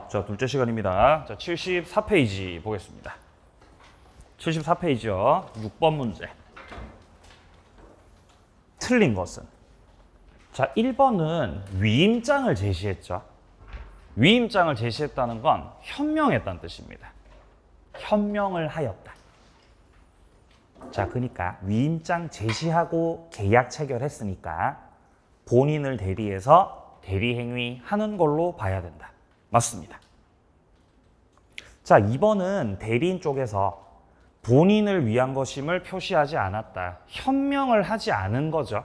자, 둘째 시간입니다. 자, 74페이지 보겠습니다. 74페이지요. 6번 문제. 틀린 것은? 자, 1번은 위임장을 제시했죠. 위임장을 제시했다는 건 현명했다는 뜻입니다. 현명을 하였다. 자, 그러니까 위임장 제시하고 계약 체결했으니까 본인을 대리해서 대리행위 하는 걸로 봐야 된다. 맞습니다. 자, 2번은 대리인 쪽에서 본인을 위한 것임을 표시하지 않았다. 현명을 하지 않은 거죠.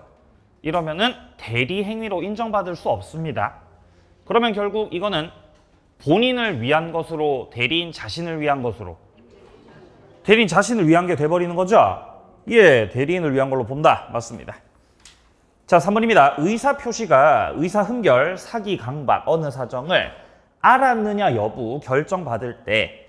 이러면은 대리행위로 인정받을 수 없습니다. 그러면 결국 이거는 본인을 위한 것으로 대리인 자신을 위한 것으로 대리인 자신을 위한 게 돼버리는 거죠? 예, 대리인을 위한 걸로 본다. 맞습니다. 자, 3번입니다. 의사 표시가 의사 흠결, 사기, 강박, 어느 사정을 알았느냐 여부 결정받을 때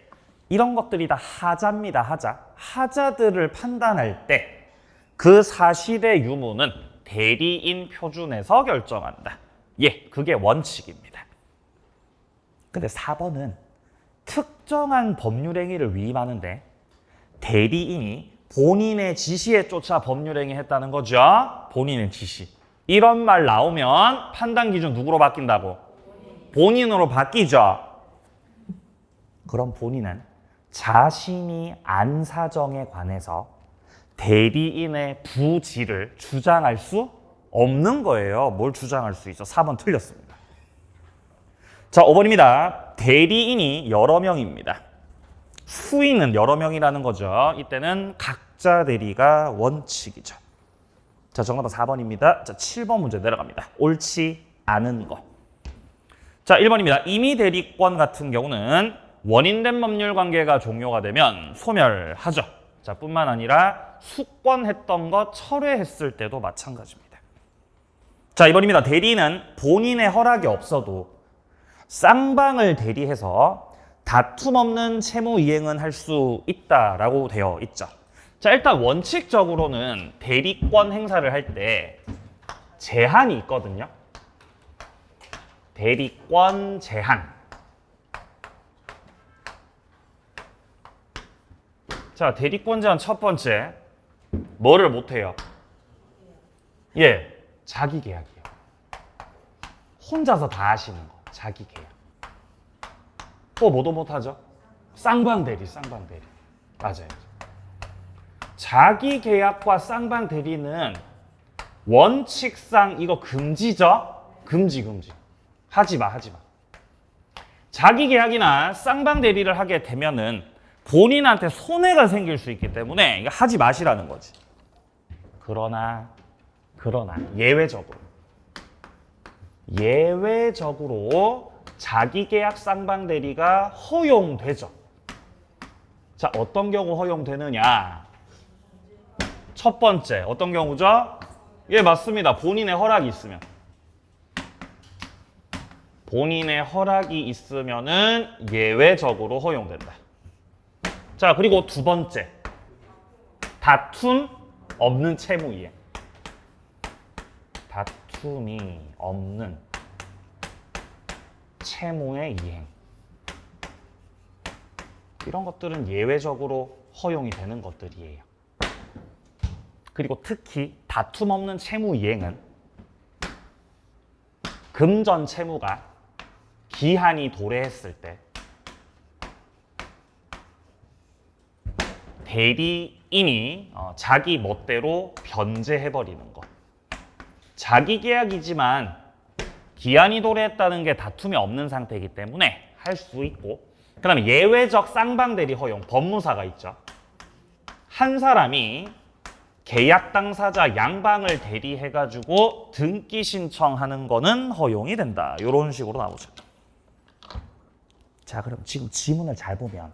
이런 것들이 다 하자입니다. 하자들을 판단할 때 그 사실의 유무는 대리인 표준에서 결정한다. 예, 그게 원칙입니다. 근데 4번은 특정한 법률행위를 위임하는데 대리인이 본인의 지시에 쫓아 법률행위 했다는 거죠. 본인의 지시. 이런 말 나오면 판단 기준 누구로 바뀐다고? 본인으로 바뀌죠. 그럼 본인은 자신이 안 사정에 관해서 대리인의 부지를 주장할 수 없는 거예요. 뭘 주장할 수 있어? 4번 틀렸습니다. 자, 5번입니다. 대리인이 여러 명입니다. 수인은 여러 명이라는 거죠. 이때는 각자 대리가 원칙이죠. 자, 정답은 4번입니다. 자, 7번 문제 내려갑니다. 옳지 않은 거. 자, 1번입니다. 임의 대리권 같은 경우는 원인된 법률 관계가 종료가 되면 소멸하죠. 자, 뿐만 아니라 숙권했던 것 철회했을 때도 마찬가지입니다. 자, 2번입니다. 대리인은 본인의 허락이 없어도 쌍방을 대리해서 다툼 없는 채무 이행은 할 수 있다라고 되어 있죠. 자, 일단 원칙적으로는 대리권 행사를 할 때 제한이 있거든요. 대리권 제한. 자, 대리권 제한 첫 번째. 뭐를 못해요? 예, 자기 계약이요. 혼자서 다 하시는 거. 자기 계약. 또 뭐도 못하죠? 쌍방 대리. 맞아요. 자기 계약과 쌍방 대리는 원칙상 이거 금지죠? 금지. 하지 마. 자기 계약이나 쌍방 대리를 하게 되면은 본인한테 손해가 생길 수 있기 때문에 이거 하지 마시라는 거지. 그러나 예외적으로 자기 계약 쌍방 대리가 허용되죠. 자, 어떤 경우 허용되느냐? 첫 번째, 어떤 경우죠? 예, 맞습니다. 본인의 허락이 있으면. 본인의 허락이 있으면은 예외적으로 허용된다. 자, 그리고 두 번째. 다툼 없는 채무 이행. 다툼이 없는 채무의 이행. 이런 것들은 예외적으로 허용이 되는 것들이에요. 그리고 특히 다툼 없는 채무 이행은 금전 채무가 기한이 도래했을 때 대리인이 자기 멋대로 변제해버리는 것. 자기 계약이지만 기한이 도래했다는 게 다툼이 없는 상태이기 때문에 할 수 있고, 그 다음에 예외적 쌍방 대리 허용, 법무사가 있죠. 한 사람이 계약 당사자 양방을 대리해가지고 등기 신청하는 거는 허용이 된다. 이런 식으로 나오죠. 자, 그럼 지금 지문을 잘 보면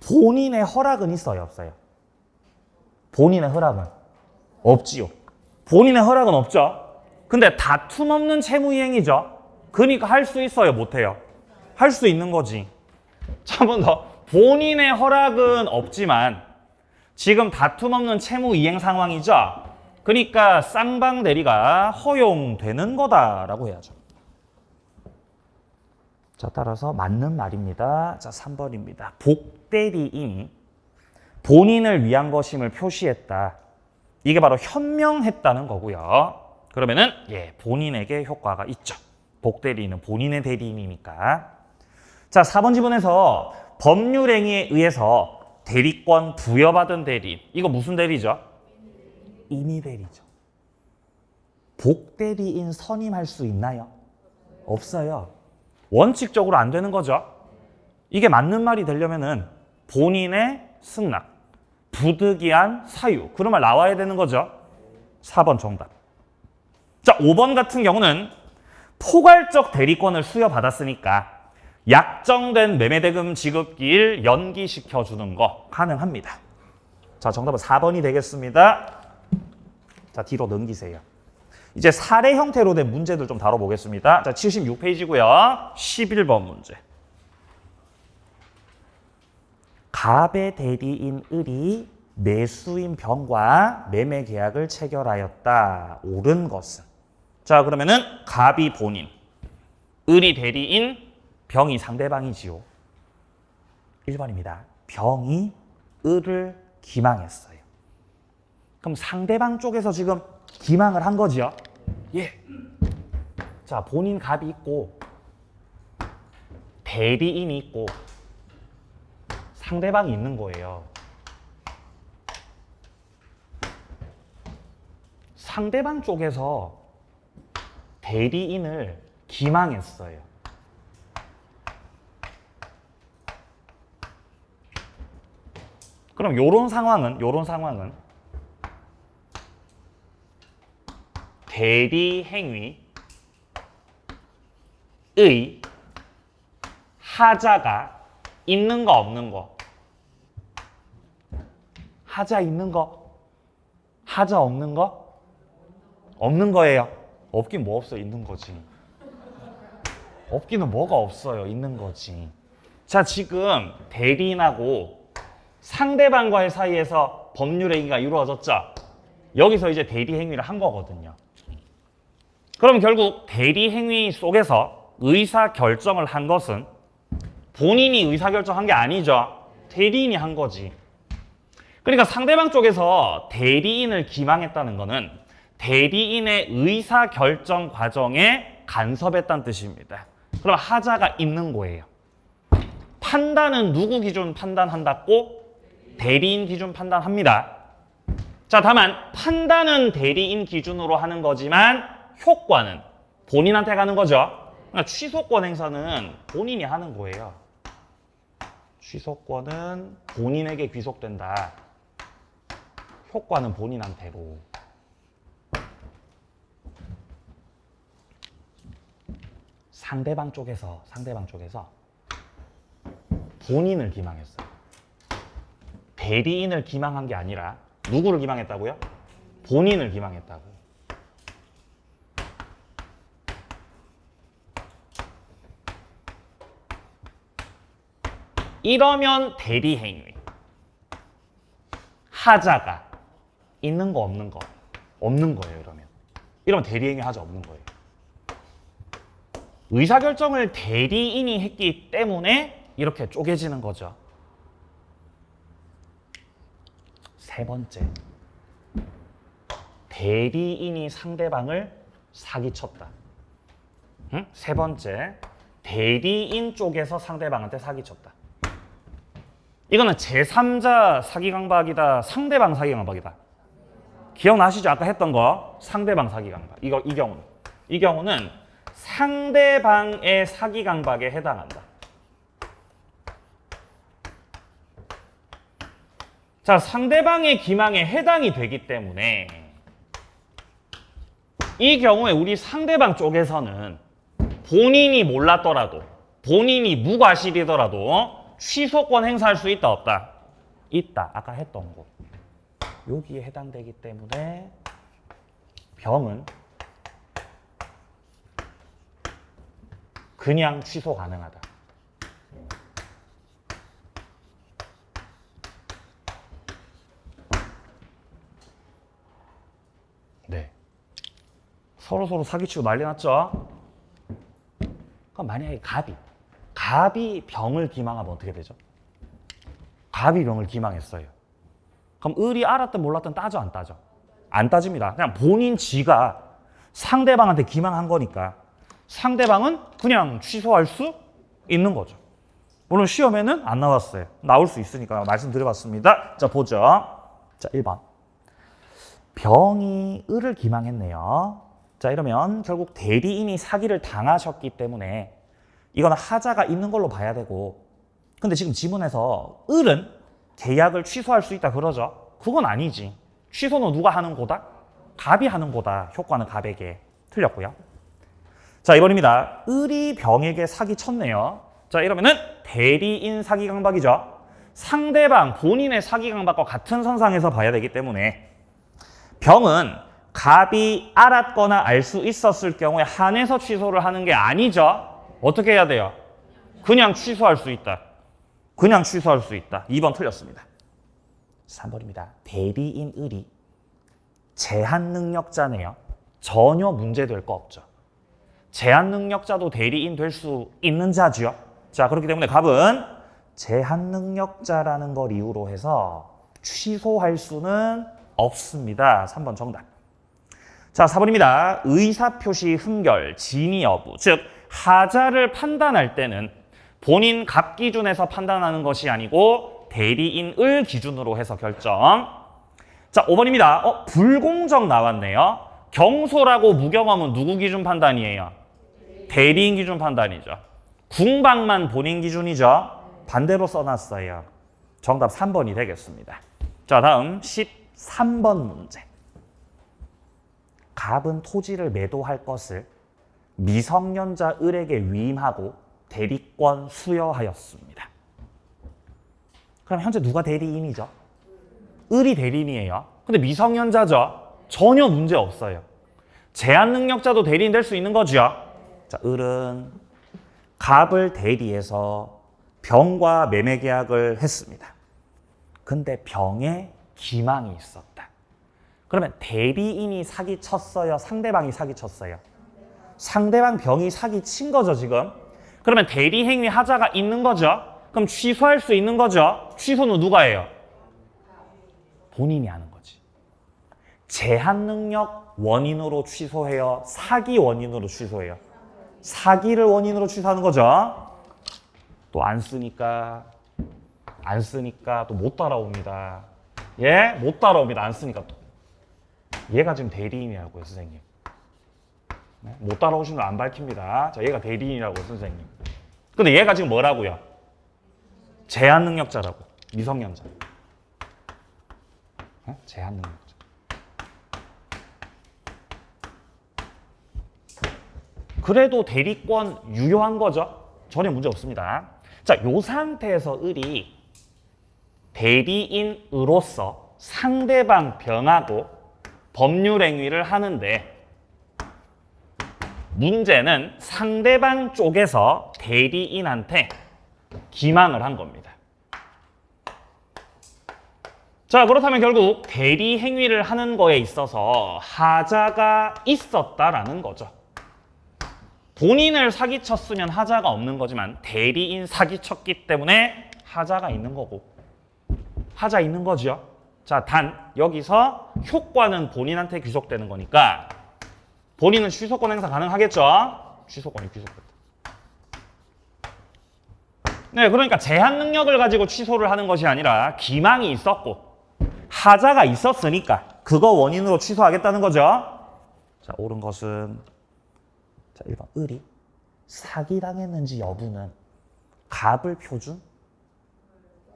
본인의 허락은 있어요, 없어요? 본인의 허락은 없지요. 본인의 허락은 없죠. 근데 다툼 없는 채무이행이죠. 그러니까 할 수 있어요, 못해요? 할 수 있는 거지. 자, 한 번 더. 본인의 허락은 없지만 지금 다툼 없는 채무이행 상황이죠. 그러니까 쌍방 대리가 허용되는 거다라고 해야죠. 자, 따라서 맞는 말입니다. 자, 3번입니다. 복대리인이 본인을 위한 것임을 표시했다. 이게 바로 현명했다는 거고요. 그러면은 본인에게 효과가 있죠. 복대리인은 본인의 대리인이니까. 자, 4번 지문에서 법률행위에 의해서 대리권 부여받은 대리인. 이거 무슨 대리죠? 임의대리죠. 복대리인 선임할 수 있나요? 없어요. 원칙적으로 안 되는 거죠. 이게 맞는 말이 되려면은 본인의 승낙, 부득이한 사유, 그런 말 나와야 되는 거죠. 4번 정답. 자, 5번 같은 경우는 포괄적 대리권을 수여받았으니까 약정된 매매대금 지급기일 연기시켜주는 거 가능합니다. 자, 정답은 4번이 되겠습니다. 자, 뒤로 넘기세요. 이제 사례 형태로 된 문제들 좀 다뤄보겠습니다. 자, 76페이지고요. 11번 문제. 갑의 대리인 을이 매수인 병과 매매 계약을 체결하였다. 옳은 것은? 자, 그러면은 갑이 본인, 을이 대리인, 병이 상대방이지요. 1번입니다. 병이 을을 기망했어요. 그럼 상대방 쪽에서 지금 기망을 한 거죠? 예. 자, 본인 갑이 있고 대리인이 있고 상대방이 있는 거예요. 상대방 쪽에서 대리인을 기망했어요. 그럼 요런 상황은 대리 행위의 하자가 있는 거 없는 거? 하자 있는 거? 하자 없는 거? 없는 거예요. 없긴 뭐 없어, 있는 거지. 없기는 뭐가 없어요, 있는 거지. 자, 지금 대리인하고 상대방과의 사이에서 법률 행위가 이루어졌죠. 여기서 이제 대리 행위를 한 거거든요. 그럼 결국 대리 행위 속에서 의사 결정을 한 것은 본인이 의사 결정한 게 아니죠. 대리인이 한 거지. 그러니까 상대방 쪽에서 대리인을 기망했다는 거는 대리인의 의사 결정 과정에 간섭했다는 뜻입니다. 그럼 하자가 있는 거예요. 판단은 누구 기준 판단한다고? 대리인 기준 판단합니다. 자, 다만 판단은 대리인 기준으로 하는 거지만 효과는 본인한테 가는 거죠. 그러니까 취소권 행사는 본인이 하는 거예요. 취소권은 본인에게 귀속된다. 효과는 본인한테로. 상대방 쪽에서 본인을 기망했어요. 대리인을 기망한 게 아니라 누구를 기망했다고요? 본인을 기망했다고. 이러면 대리행위. 하자가 있는 거 없는 거? 없는 거예요, 이러면. 이러면 대리행위 하자 없는 거예요. 의사결정을 대리인이 했기 때문에 이렇게 쪼개지는 거죠. 세 번째. 대리인이 상대방을 사기쳤다. 응? 세 번째. 대리인 쪽에서 상대방한테 사기쳤다. 이거는 제3자 사기강박이다, 상대방 사기강박이다. 기억나시죠? 아까 했던 거 상대방 사기강박. 이 경우는 상대방의 사기강박에 해당한다. 자, 상대방의 기망에 해당이 되기 때문에 이 경우에 우리 상대방 쪽에서는 본인이 몰랐더라도, 본인이 무과실이더라도 취소권 행사할 수 있다 없다? 있다. 아까 했던 거. 여기에 해당되기 때문에 병은 그냥 취소 가능하다. 네. 서로 사기치고 난리 났죠? 그럼 만약에 갑이 갑이 병을 기망하면 어떻게 되죠? 갑이 병을 기망했어요. 그럼 을이 알았든 몰랐든 따져 안 따져? 안 따집니다. 그냥 본인 지가 상대방한테 기망한 거니까 상대방은 그냥 취소할 수 있는 거죠. 물론 시험에는 안 나왔어요. 나올 수 있으니까 말씀드려봤습니다. 자, 보죠. 자, 1번. 병이 을을 기망했네요. 자, 이러면 결국 대리인이 사기를 당하셨기 때문에 이거는 하자가 있는 걸로 봐야 되고, 근데 지금 지문에서 을은 계약을 취소할 수 있다 그러죠. 그건 아니지. 취소는 누가 하는 거다? 갑이 하는 거다. 효과는 갑에게. 틀렸고요. 자, 2번입니다. 을이 병에게 사기 쳤네요. 자, 이러면은 대리인 사기 강박이죠. 상대방 본인의 사기 강박과 같은 선상에서 봐야 되기 때문에 병은 갑이 알았거나 알 수 있었을 경우에 한해서 취소를 하는 게 아니죠. 어떻게 해야 돼요? 그냥 취소할 수 있다. 그냥 취소할 수 있다. 2번 틀렸습니다. 3번입니다. 대리인 을이 제한 능력자네요. 전혀 문제될 거 없죠. 제한 능력자도 대리인 될 수 있는 자죠. 자, 그렇기 때문에 갑은 제한 능력자라는 걸 이유로 해서 취소할 수는 없습니다. 3번 정답. 자, 4번입니다. 의사표시 흠결, 진위 여부. 즉, 하자를 판단할 때는 본인 갑 기준에서 판단하는 것이 아니고 대리인 을 기준으로 해서 결정. 자, 5번입니다. 불공정 나왔네요. 경솔하고 무경험은 누구 기준 판단이에요? 대리인 기준 판단이죠. 궁방만 본인 기준이죠. 반대로 써놨어요. 정답 3번이 되겠습니다. 자, 다음 13번 문제. 갑은 토지를 매도할 것을 미성년자 을에게 위임하고 대리권 수여하였습니다. 그럼 현재 누가 대리인이죠? 을이 대리인이에요. 근데 미성년자죠? 전혀 문제 없어요. 제한 능력자도 대리인 될 수 있는 거죠. 자, 을은 갑을 대리해서 병과 매매 계약을 했습니다. 근데 병에 기망이 있었다. 그러면 대리인이 사기쳤어요? 상대방이 사기쳤어요? 상대방 병이 사기친 거죠, 지금. 그러면 대리행위 하자가 있는 거죠. 그럼 취소할 수 있는 거죠. 취소는 누가 해요? 본인이 하는 거지. 제한 능력 원인으로 취소해요? 사기 원인으로 취소해요? 사기를 원인으로 취소하는 거죠. 또 안 쓰니까 또 못 따라옵니다. 예? 못 따라옵니다. 안 쓰니까 또. 얘가 지금 대리인이라고요, 선생님. 네? 못 따라오시는 거 안 밝힙니다. 자, 얘가 대리인이라고요, 선생님. 근데 얘가 지금 뭐라고요? 제한 능력자라고. 미성년자. 제한 능력자. 그래도 대리권 유효한 거죠? 전혀 문제 없습니다. 자, 요 상태에서 을이 대리인으로서 상대방 병하고 법률 행위를 하는데 문제는 상대방 쪽에서 대리인한테 기망을 한 겁니다. 자, 그렇다면 결국 대리 행위를 하는 거에 있어서 하자가 있었다라는 거죠. 본인을 사기쳤으면 하자가 없는 거지만 대리인 사기쳤기 때문에 하자가 있는 거고 하자 있는 거죠. 자, 단 여기서 효과는 본인한테 귀속되는 거니까 본인은 취소권 행사 가능하겠죠? 취소권이 귀속됐다. 네, 그러니까 제한 능력을 가지고 취소를 하는 것이 아니라 기망이 있었고 하자가 있었으니까 그거 원인으로 취소하겠다는 거죠. 자, 옳은 것은 자, 1번 을이 사기당했는지 여부는 갑을 표준?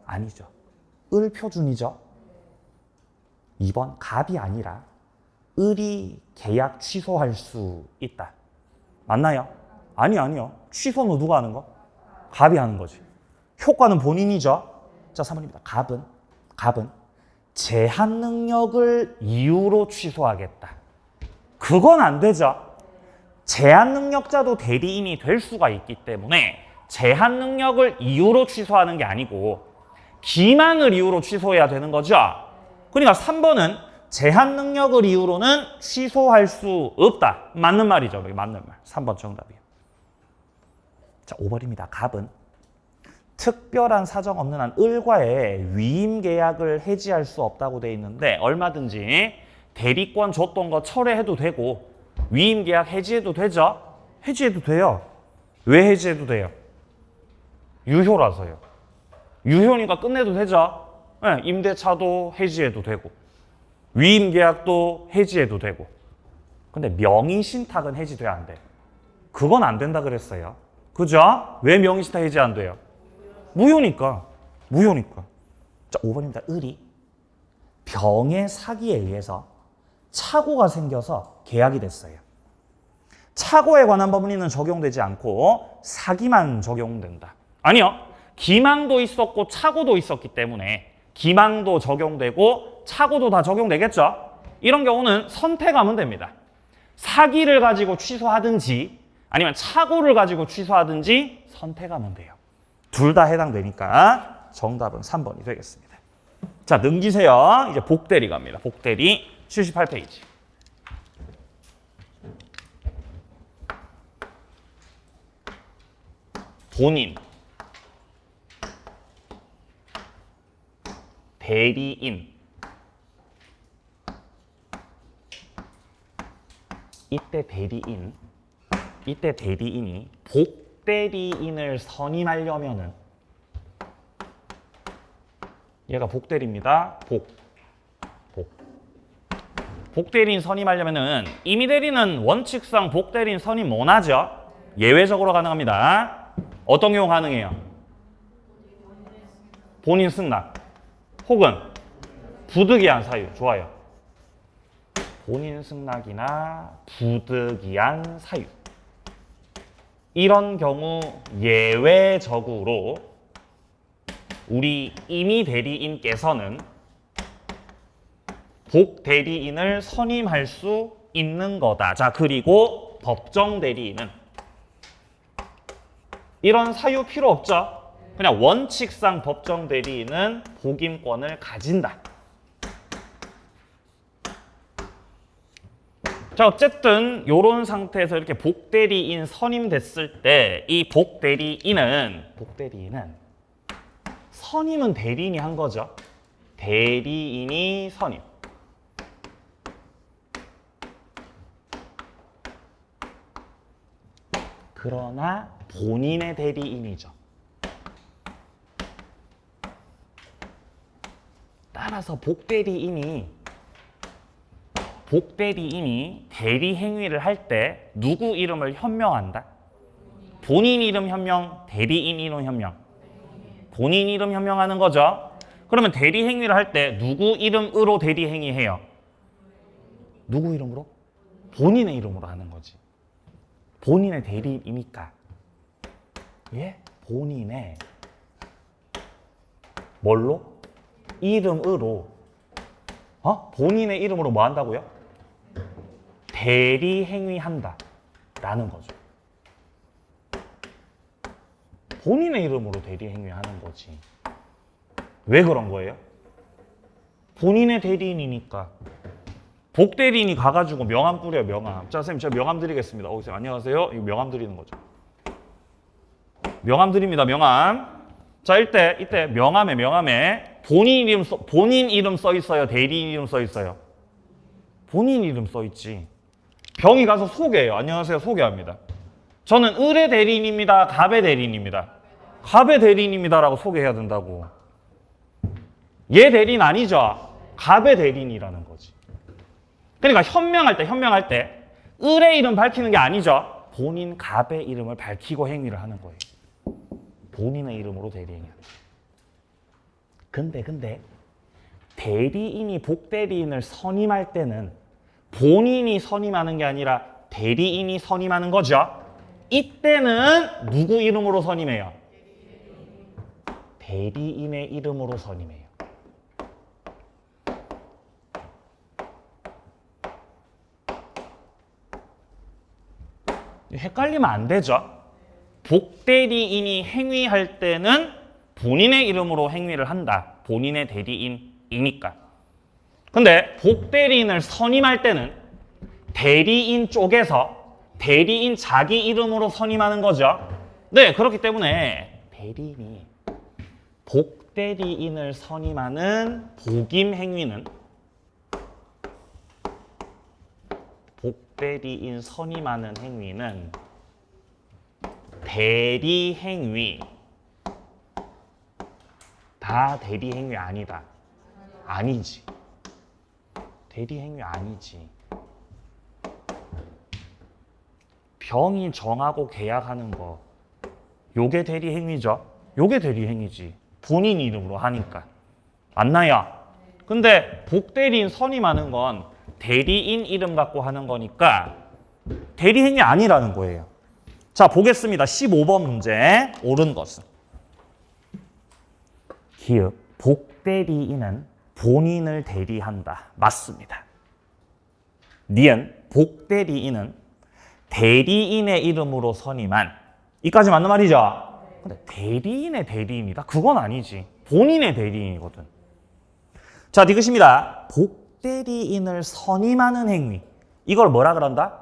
아니죠. 을 표준이죠. 2번 갑이 아니라 을이 계약 취소할 수 있다. 맞나요? 아니요. 취소는 누가 하는 거? 갑이 하는 거지. 효과는 본인이죠. 자, 3번입니다. 갑은 제한 능력을 이유로 취소하겠다. 그건 안 되죠. 제한 능력자도 대리인이 될 수가 있기 때문에 제한 능력을 이유로 취소하는 게 아니고 기망을 이유로 취소해야 되는 거죠. 그러니까 3번은 제한 능력을 이유로는 취소할 수 없다. 맞는 말이죠. 맞는 말. 3번 정답이에요. 자, 5번입니다. 갑은 특별한 사정 없는 한 을과의 위임 계약을 해지할 수 없다고 돼 있는데 얼마든지 대리권 줬던 거 철회해도 되고 위임 계약 해지해도 되죠? 해지해도 돼요. 왜 해지해도 돼요? 유효라서요. 유효니까 끝내도 되죠? 네, 임대차도 해지해도 되고 위임 계약도 해지해도 되고. 근데 명의신탁은 해지돼야 안 돼. 그건 안 된다 그랬어요. 그죠? 왜 명의신탁 해지 안 돼요? 무효니까. 무효니까. 자, 5번입니다. 을이 병의 사기에 의해서 착오가 생겨서 계약이 됐어요. 착오에 관한 법리는 적용되지 않고 사기만 적용된다. 아니요. 기망도 있었고 착오도 있었기 때문에 기망도 적용되고 착오도 다 적용되겠죠? 이런 경우는 선택하면 됩니다. 사기를 가지고 취소하든지 아니면 착오를 가지고 취소하든지 선택하면 돼요. 둘 다 해당되니까 정답은 3번이 되겠습니다. 자, 넘기세요. 이제 복대리 갑니다. 복대리 78페이지. 본인, 대리인, 이때 대리인이 복대리인을 선임하려면은 얘가 복대리입니다. 복대리인 선임하려면은 임의대리는 원칙상 복대리인 선임 못하죠. 예외적으로 가능합니다. 어떤 경우 가능해요? 본인 승낙 혹은 부득이한 사유. 좋아요. 본인 승낙이나 부득이한 사유. 이런 경우 예외적으로 우리 임의대리인께서는 복대리인을 선임할 수 있는 거다. 자, 그리고 법정대리인은 이런 사유 필요 없죠. 그냥 원칙상 법정대리인은 복임권을 가진다. 자, 어쨌든 이런 상태에서 이렇게 복대리인 선임됐을 때 이 복대리인은 선임은 대리인이 한 거죠. 대리인이 선임. 그러나 본인의 대리인이죠. 따라서 복대리인이 대리 행위를 할 때 누구 이름을 현명한다? 본인 이름 현명, 대리인 이름 현명. 본인 이름 현명하는 거죠. 그러면 대리 행위를 할 때 누구 이름으로 대리 행위해요? 누구 이름으로? 본인의 이름으로 하는 거지. 본인의 대리인이니까. 예? 본인의 뭘로? 이름으로. 본인의 이름으로 뭐 한다고요? 대리 행위한다 라는 거죠. 본인의 이름으로 대리 행위하는 거지. 왜 그런 거예요? 본인의 대리인이니까. 복대리인이 가가지고 명함 뿌려요. 명함. 자, 선생님 제가 명함 드리겠습니다. 선생님 안녕하세요. 이거 명함 드리는 거죠. 명함 드립니다. 명함. 자, 이때 명함에 본인 이름 써 있어요? 대리인 이름 써 있어요? 본인 이름 써 있지. 병이 가서 소개해요. 안녕하세요. 소개합니다. 저는 을의 대리인입니다. 갑의 대리인입니다. 갑의 대리인입니다라고 소개해야 된다고. 얘 대리인 아니죠? 갑의 대리인이라는 거지. 그러니까 현명할 때 을의 이름 밝히는 게 아니죠. 본인 갑의 이름을 밝히고 행위를 하는 거예요. 본인의 이름으로 대리 행위하는 거예요. 근데 대리인이 복대리인을 선임할 때는 본인이 선임하는 게 아니라 대리인이 선임하는 거죠. 이때는 누구 이름으로 선임해요? 대리인의 이름으로 선임해요. 헷갈리면 안 되죠. 복대리인이 행위할 때는 본인의 이름으로 행위를 한다. 본인의 대리인이니까. 근데 복대리인을 선임할 때는 대리인 쪽에서 대리인 자기 이름으로 선임하는 거죠. 네, 그렇기 때문에 대리인이 복대리인을 선임하는 복임 행위는 복대리인 선임하는 행위는 대리 행위. 다 대리 행위 아니다. 아니지. 대리 행위 아니지. 병이 정하고 계약하는 거 요게 대리 행위죠. 요게 대리 행위지. 본인 이름으로 하니까. 맞나요? 근데 복대리인 선임하는 건 대리인 이름 갖고 하는 거니까 대리 행위 아니라는 거예요. 자, 보겠습니다. 15번 문제. 옳은 것은 기읍 복대리인은 본인을 대리한다. 맞습니다. 니은 복대리인은 대리인의 이름으로 선임한 이까지 맞는 말이죠? 근데 대리인의 대리인이다? 그건 아니지. 본인의 대리인이거든. 자, 니것입니다. 복대리인을 선임하는 행위. 이걸 뭐라 그런다?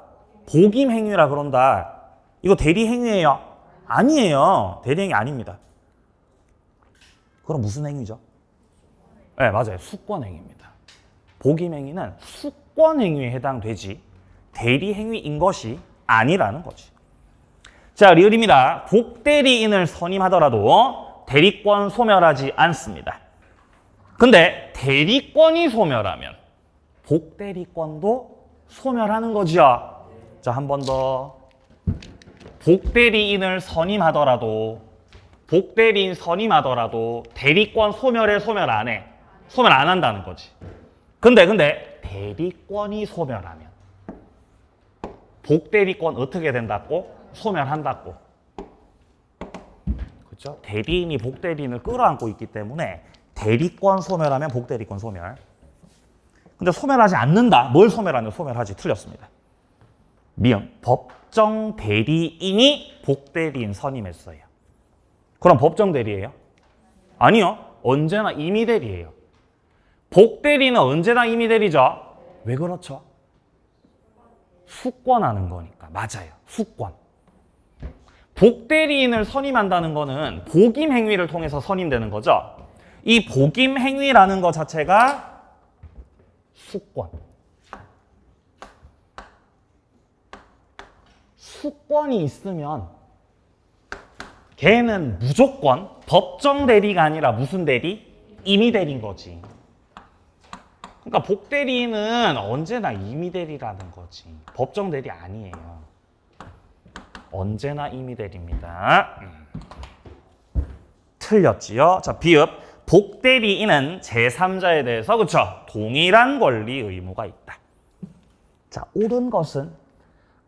복임 행위라 그런다. 이거 대리 행위예요? 아니에요. 대리 행위 아닙니다. 그럼 무슨 행위죠? 네, 맞아요. 수권 행위입니다. 복임 행위는 수권 행위에 해당되지 대리 행위인 것이 아니라는 거지. 자, 리을입니다. 복대리인을 선임하더라도 대리권 소멸하지 않습니다. 근데 대리권이 소멸하면 복대리권도 소멸하는 거죠. 자, 한 번 더. 복대리인을 선임하더라도 대리권 소멸해, 소멸 안 해? 소멸 안 한다는 거지. 근데 대리권이 소멸하면 복대리권 어떻게 된다고? 소멸한다고. 그렇죠? 대리인이 복대리인을 끌어안고 있기 때문에 대리권 소멸하면 복대리권 소멸. 근데 소멸하지 않는다. 뭘 소멸하냐? 소멸하지. 틀렸습니다. 미음. 법정 대리인이 복대리인 선임했어요. 그럼 법정 대리예요? 아니요. 언제나 임의 대리예요. 복대리는 언제나 임의 대리죠? 왜 그렇죠? 수권하는 거니까. 맞아요. 수권. 복대리인을 선임한다는 거는 복임 행위를 통해서 선임되는 거죠. 이 복임 행위라는 것 자체가 수권. 수권이 있으면 걔는 무조건 법정 대리가 아니라 무슨 대리? 임의 대리인 거지. 그러니까 복대리는 언제나 임의 대리라는 거지. 법정 대리 아니에요. 언제나 임의 대리입니다. 틀렸지요? 자, 비읍. 복대리인은 제3자에 대해서 그쵸? 동일한 권리 의무가 있다. 자, 옳은 것은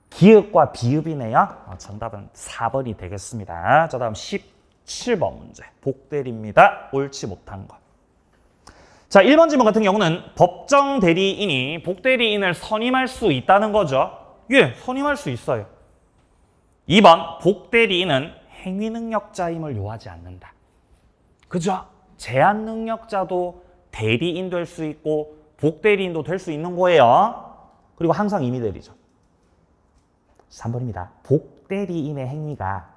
기읍과 비읍이네요. 정답은 4번이 되겠습니다. 자, 다음 17번 문제. 복대리입니다. 옳지 못한 것. 자, 1번 지문 같은 경우는 법정 대리인이 복대리인을 선임할 수 있다는 거죠. 예, 선임할 수 있어요. 2번 복대리인은 행위 능력자임을 요하지 않는다. 그죠? 제한 능력자도 대리인 될 수 있고 복대리인도 될 수 있는 거예요. 그리고 항상 임의 대리죠. 3번입니다. 복대리인의 행위가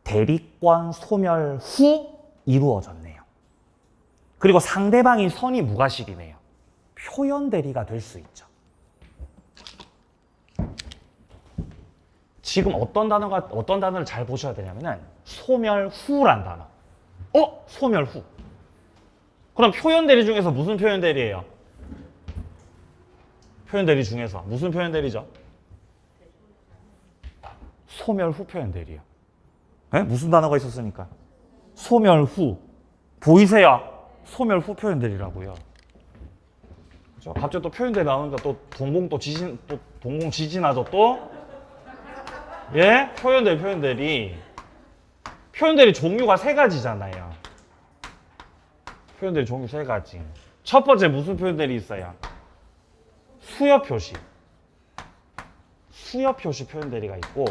대리권 소멸 후 이루어졌네요. 그리고 상대방이 선의 무과실이네요. 표현 대리가 될 수 있죠. 지금 어떤 단어를 잘 보셔야 되냐면은 소멸 후란 단어. 소멸 후. 그럼 표현 대리 중에서 무슨 표현 대리예요? 표현 대리 중에서 무슨 표현 대리죠? 소멸 후 표현 대리요. 네? 무슨 단어가 있었으니까? 소멸 후. 보이세요? 소멸 후 표현 대리라고요. 그렇죠? 갑자기 또 표현 대리 나오니까 또 동공 지진하죠 또? 예? 표현 대리. 표현 대리 종류가 3가지잖아요. 표현 대리 종류 3가지. 첫 번째 무슨 표현 대리 있어요? 수요 표시. 수요 표시 표현 대리가 있고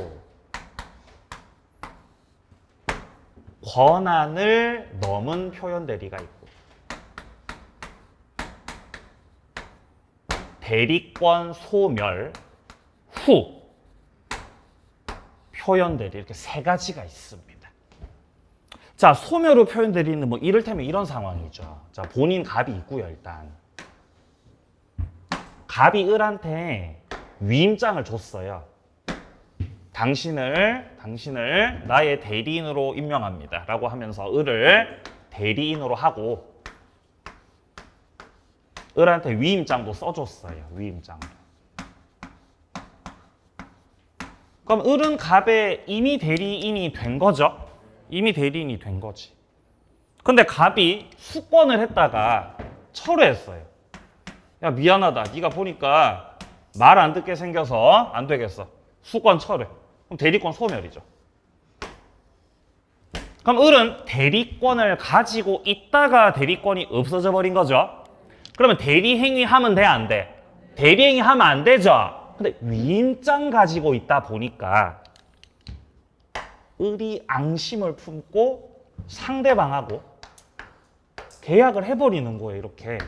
권한을 넘은 표현 대리가 있고 대리권 소멸 후 표현 대리 이렇게 3가지가 있습니다. 자, 소멸로 표현되는 뭐 이를테면 이런 상황이죠. 자, 본인 갑이 있고요, 일단. 갑이 을한테 위임장을 줬어요. 당신을 나의 대리인으로 임명합니다. 라고 하면서 을을 대리인으로 하고 을한테 위임장도 써줬어요. 위임장. 그럼 을은 갑에 이미 대리인이 된 거죠. 이미 대리인이 된 거지. 근데 갑이 수권을 했다가 철회했어요. 야, 미안하다. 네가 보니까 말 안 듣게 생겨서 안 되겠어. 수권 철회. 그럼 대리권 소멸이죠. 그럼 을은 대리권을 가지고 있다가 대리권이 없어져 버린 거죠. 그러면 대리행위 하면 돼, 안 돼? 대리행위 하면 안 되죠. 근데 위임장 가지고 있다 보니까 을이 앙심을 품고 상대방하고 계약을 해버리는 거예요, 이렇게.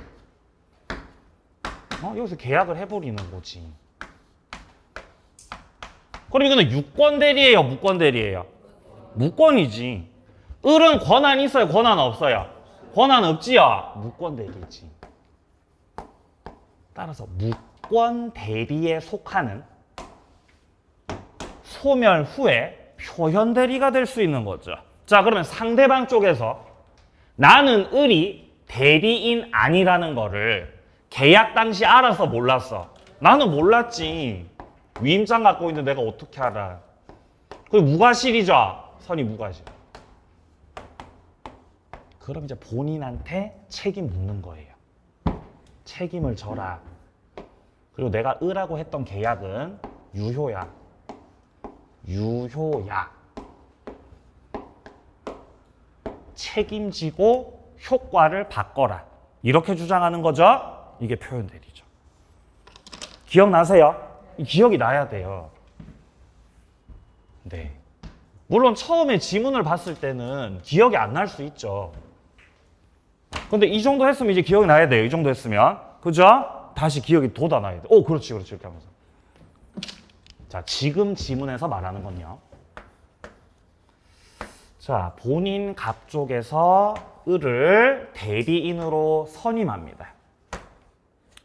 여기서 계약을 해버리는 거지. 그럼 이거는 유권 대리예요, 무권 대리예요? 무권이지. 을은 권한 있어요, 권한 없어요? 권한 없지요? 무권 대리지. 따라서 무권 대리에 속하는 소멸 후에 표현 대리가 될 수 있는 거죠. 자, 그러면 상대방 쪽에서 나는 을이 대리인 아니라는 거를 계약 당시 알아서 몰랐어. 나는 몰랐지. 위임장 갖고 있는 내가 어떻게 알아. 그리고 무과실이죠. 선이 무과실. 그럼 이제 본인한테 책임 묻는 거예요. 책임을 져라. 그리고 내가 을하고 했던 계약은 유효야. 유효야. 책임지고 효과를 바꿔라. 이렇게 주장하는 거죠. 이게 표현 대리죠. 기억나세요? 기억이 나야 돼요. 네. 물론 처음에 지문을 봤을 때는 기억이 안 날 수 있죠. 근데 이 정도 했으면 이제 기억이 나야 돼요. 이 정도 했으면. 그죠? 다시 기억이 돋아나야 돼. 오, 그렇지. 이렇게 하면서. 자, 지금 지문에서 말하는 건요. 자, 본인 갑 쪽에서 을을 대리인으로 선임합니다.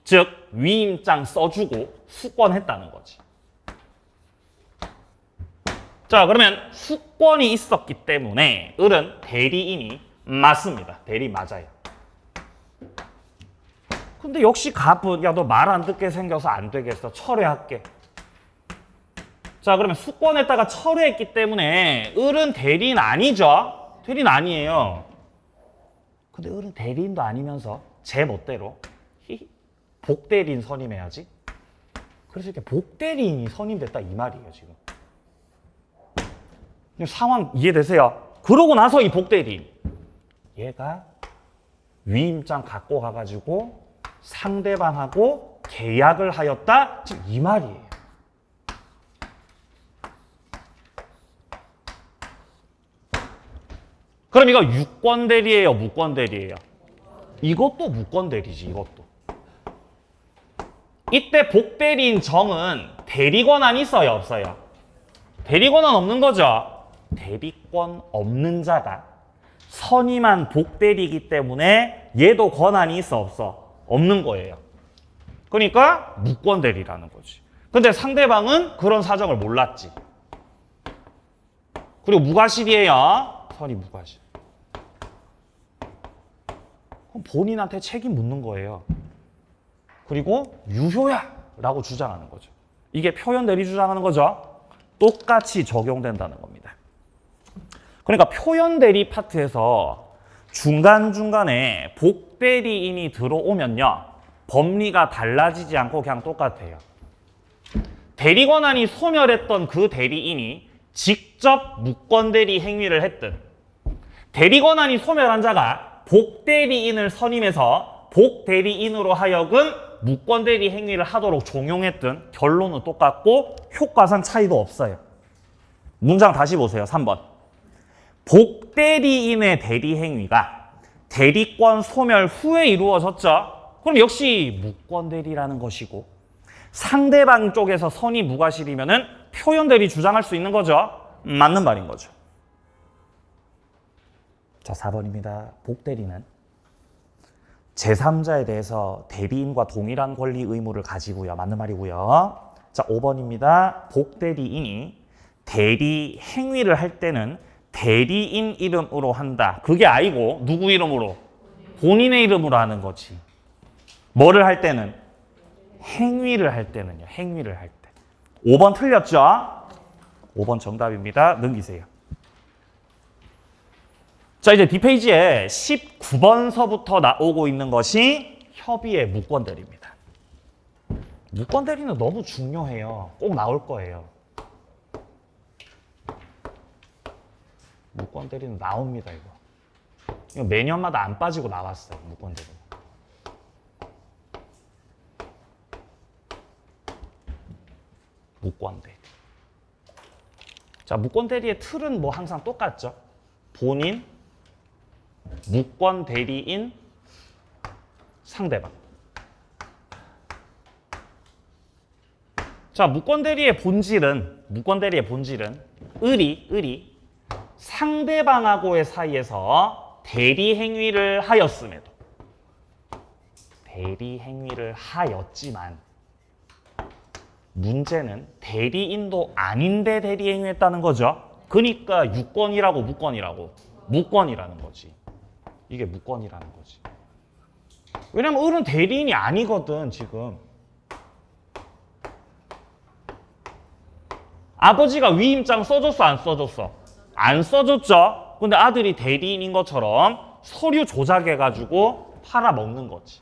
즉, 위임장 써주고 수권했다는 거지. 자, 그러면 수권이 있었기 때문에 을은 대리인이 맞습니다. 대리 맞아요. 근데 역시 갑은 야, 너 말 안 듣게 생겨서 안 되겠어. 철회할게. 자, 그러면 수권했다가 철회했기 때문에 을은 대리인 아니죠? 대리인 아니에요. 근데 을은 대리인도 아니면서 제 멋대로 복대리인 선임해야지. 그래서 이렇게 복대리인이 선임됐다 이 말이에요, 지금. 상황 이해되세요? 그러고 나서 이 복대리인. 얘가 위임장 갖고 가가지고 상대방하고 계약을 하였다. 지금 이 말이에요. 그럼 이거 유권 대리예요, 무권 대리예요? 이것도 무권 대리지, 이것도. 이때 복대리인 정은 대리권한 있어요, 없어요? 대리권한 없는 거죠. 대리권 없는 자가 선임한 복대리이기 때문에 얘도 권한이 있어, 없어? 없는 거예요. 그러니까 무권 대리라는 거지. 근데 상대방은 그런 사정을 몰랐지. 그리고 무과실이에요. 선이 무과실. 그럼 본인한테 책임 묻는 거예요. 그리고 유효야 라고 주장하는 거죠. 이게 표현 대리 주장하는 거죠. 똑같이 적용된다는 겁니다. 그러니까 표현 대리 파트에서 중간중간에 복대리인이 들어오면요. 법리가 달라지지 않고 그냥 똑같아요. 대리권한이 소멸했던 그 대리인이 직접 무권대리 행위를 했든 대리권한이 소멸한 자가 복대리인을 선임해서 복대리인으로 하여금 무권대리 행위를 하도록 종용했든 결론은 똑같고 효과상 차이도 없어요. 문장 다시 보세요. 3번. 복대리인의 대리 행위가 대리권 소멸 후에 이루어졌죠. 그럼 역시 무권대리라는 것이고 상대방 쪽에서 선이 무과실이면은 표현 대리 주장할 수 있는 거죠. 맞는 말인 거죠. 자, 4번입니다. 복대리는 제3자에 대해서 대리인과 동일한 권리 의무를 가지고요. 맞는 말이고요. 자, 5번입니다. 복대리인이 대리 행위를 할 때는 대리인 이름으로 한다. 그게 아니고 누구 이름으로? 본인의 이름으로 하는 거지. 뭐를 할 때는? 행위를 할 때는요. 행위를 할 때. 5번 틀렸죠? 5번 정답입니다. 넘기세요. 자, 이제 뒷페이지에 19번서부터 나오고 있는 것이 협의의 무권대리입니다. 무권대리는 너무 중요해요. 꼭 나올 거예요. 무권대리는 나옵니다, 이거 매년마다 안 빠지고 나왔어요, 무권대리. 무권대리. 자, 무권대리의 틀은 뭐 항상 똑같죠. 본인, 무권대리인, 상대방. 자, 무권대리의 본질은 을이 상대방하고의 사이에서 대리 행위를 하였지만 문제는 대리인도 아닌데 대리 행위했다는 거죠. 그러니까 유권이라고 무권이라는 거지. 이게 무권이라는 거지. 왜냐면 을은 대리인이 아니거든, 지금. 아버지가 위임장 써줬어, 안 써줬어? 안 써줬죠. 근데 아들이 대리인인 것처럼 서류 조작해가지고 팔아먹는 거지.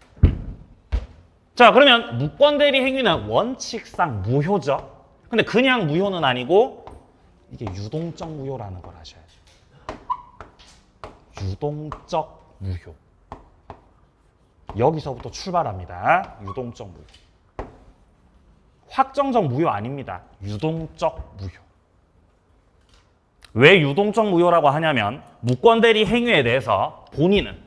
자, 그러면 무권대리 행위는 원칙상 무효죠. 근데 그냥 무효는 아니고 이게 유동적 무효라는 걸 아셔야죠. 유동적 무효. 여기서부터 출발합니다. 유동적 무효. 확정적 무효 아닙니다. 유동적 무효. 왜 유동적 무효라고 하냐면 무권대리 행위에 대해서 본인은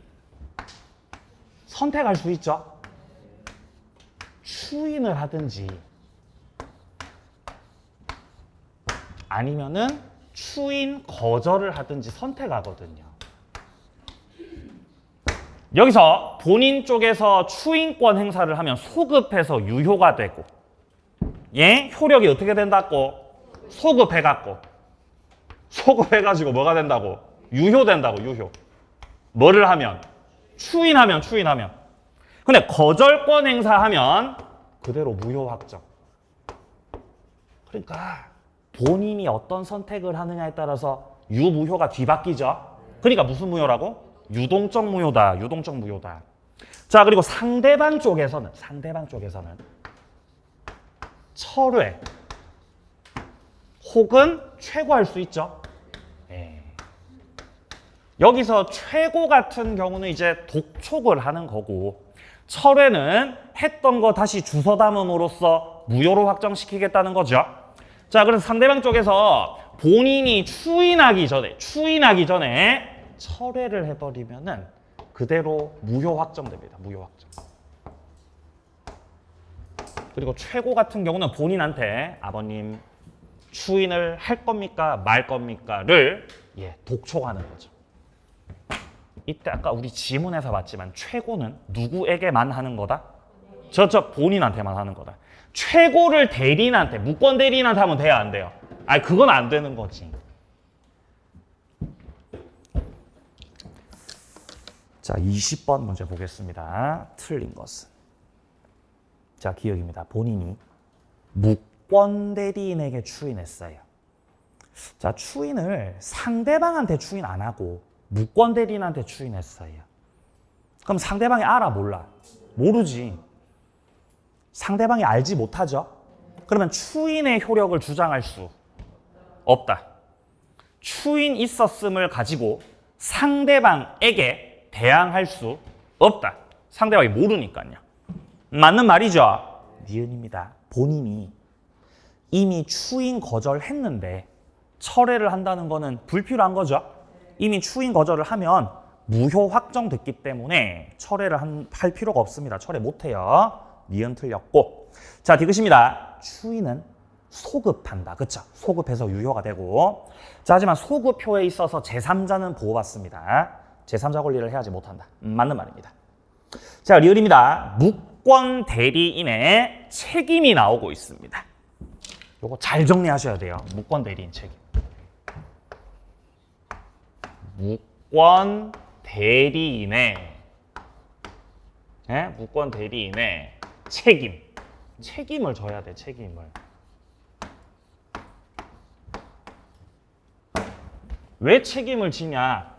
선택할 수 있죠. 추인을 하든지 아니면은 추인 거절을 하든지 선택하거든요. 여기서 본인 쪽에서 추인권 행사를 하면 소급해서 유효가 되고, 예? 효력이 어떻게 된다고? 소급해가지고 뭐가 된다고? 유효된다고, 유효. 뭐를 하면? 추인하면. 근데 거절권 행사하면 그대로 무효 확정. 그러니까 본인이 어떤 선택을 하느냐에 따라서 유무효가 뒤바뀌죠. 그러니까 무슨 무효라고? 유동적 무효다. 자, 그리고 상대방 쪽에서는 철회 혹은 최고할 수 있죠. 여기서 최고 같은 경우는 이제 독촉을 하는 거고, 철회는 했던 거 다시 주워 담음으로써 무효로 확정시키겠다는 거죠. 자, 그래서 상대방 쪽에서 본인이 추인하기 전에 철회를 해버리면은 그대로 무효 확정됩니다. 무효 확정. 그리고 최고 같은 경우는 본인한테 아버님 추인을 할 겁니까 말 겁니까를 독촉하는 거죠. 이때 아까 우리 지문에서 봤지만 최고는 누구에게만 하는 거다? 저 본인한테만 하는 거다. 최고를 대리인한테, 무권 대리인한테 하면 돼야 안 돼요? 아니, 그건 안 되는 거지. 자, 20번 문제 보겠습니다. 틀린 것은. 자, 기억입니다. 본인이 무권 대리인에게 추인했어요. 자, 추인을 상대방한테 추인 안 하고 무권 대리인한테 추인했어요. 그럼 상대방이 알아, 몰라? 모르지. 상대방이 알지 못하죠? 그러면 추인의 효력을 주장할 수 없다. 추인 있었음을 가지고 상대방에게 대항할 수 없다. 상대방이 모르니까요. 맞는 말이죠? 니은입니다. 본인이 이미 추인 거절했는데 철회를 한다는 거는 불필요한 거죠. 이미 추인 거절을 하면 무효 확정됐기 때문에 철회를 할 필요가 없습니다. 철회 못해요. 니은 틀렸고. 자, 디귿입니다. 추인은 소급한다. 그쵸? 소급해서 유효가 되고. 자, 하지만 소급효에 있어서 제3자는 보호받습니다. 제3자 권리를 해야지 못한다. 맞는 말입니다. 자, 리을입니다. 무권 대리인의 책임이 나오고 있습니다. 요거 잘 정리하셔야 돼요. 무권 대리인 책임. 무권 대리인의 무권 대리인의 책임을 져야 돼. 책임을. 왜 책임을 지냐?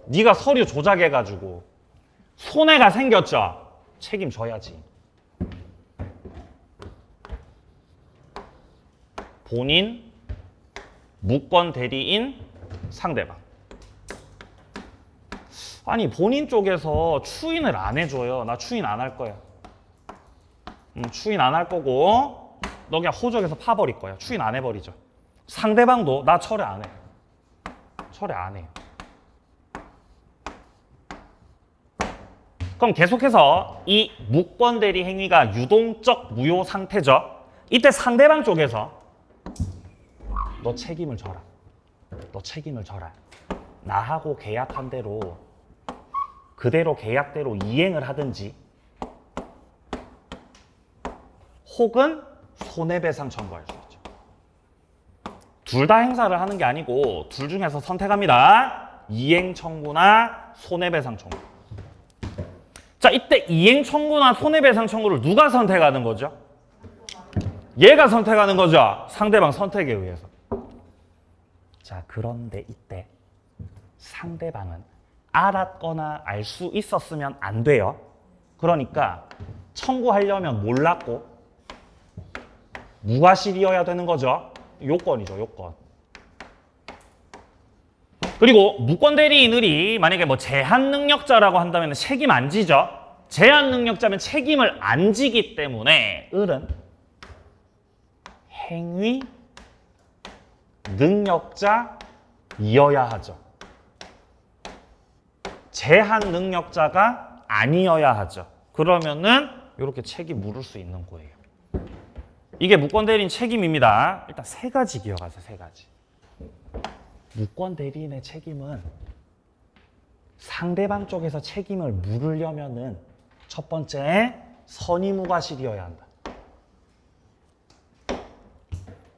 네가 서류 조작해가지고 손해가 생겼죠? 책임져야지. 본인, 무권 대리인, 상대방. 아니 본인 쪽에서 추인을 안 해줘요. 나 추인 안 할 거야. 추인 안 할 거고 너 그냥 호적에서 파버릴 거야. 추인 안 해버리죠. 상대방도 나 철회 안 해. 철회 안 해요. 그럼 계속해서 이 무권 대리 행위가 유동적 무효 상태죠. 이때 상대방 쪽에서 너 책임을 져라. 너 책임을 져라. 나하고 계약한 대로 그대로 계약대로 이행을 하든지 혹은 손해배상 청구할 수 있죠. 둘 다 행사를 하는 게 아니고 둘 중에서 선택합니다. 이행 청구나 손해배상 청구. 자, 이때 이행 청구나 손해배상 청구를 누가 선택하는 거죠? 얘가 선택하는 거죠. 상대방 선택에 의해서. 자, 그런데 이때 상대방은 알았거나 알 수 있었으면 안 돼요. 그러니까 청구하려면 몰랐고 무과실이어야 되는 거죠. 요건이죠, 요건. 그리고 무권 대리인을이 만약에 뭐 제한 능력자라고 한다면 책임 안 지죠. 제한 능력자면 책임을 안 지기 때문에 을은 행위 능력자이어야 하죠. 제한 능력자가 아니어야 하죠. 그러면은 이렇게 책임 물을 수 있는 거예요. 이게 무권 대리인 책임입니다. 일단 세 가지 기억하세요. 세 가지. 무권 대리인의 책임은 상대방 쪽에서 책임을 물으려면은 첫 번째 선의무과실이어야 한다.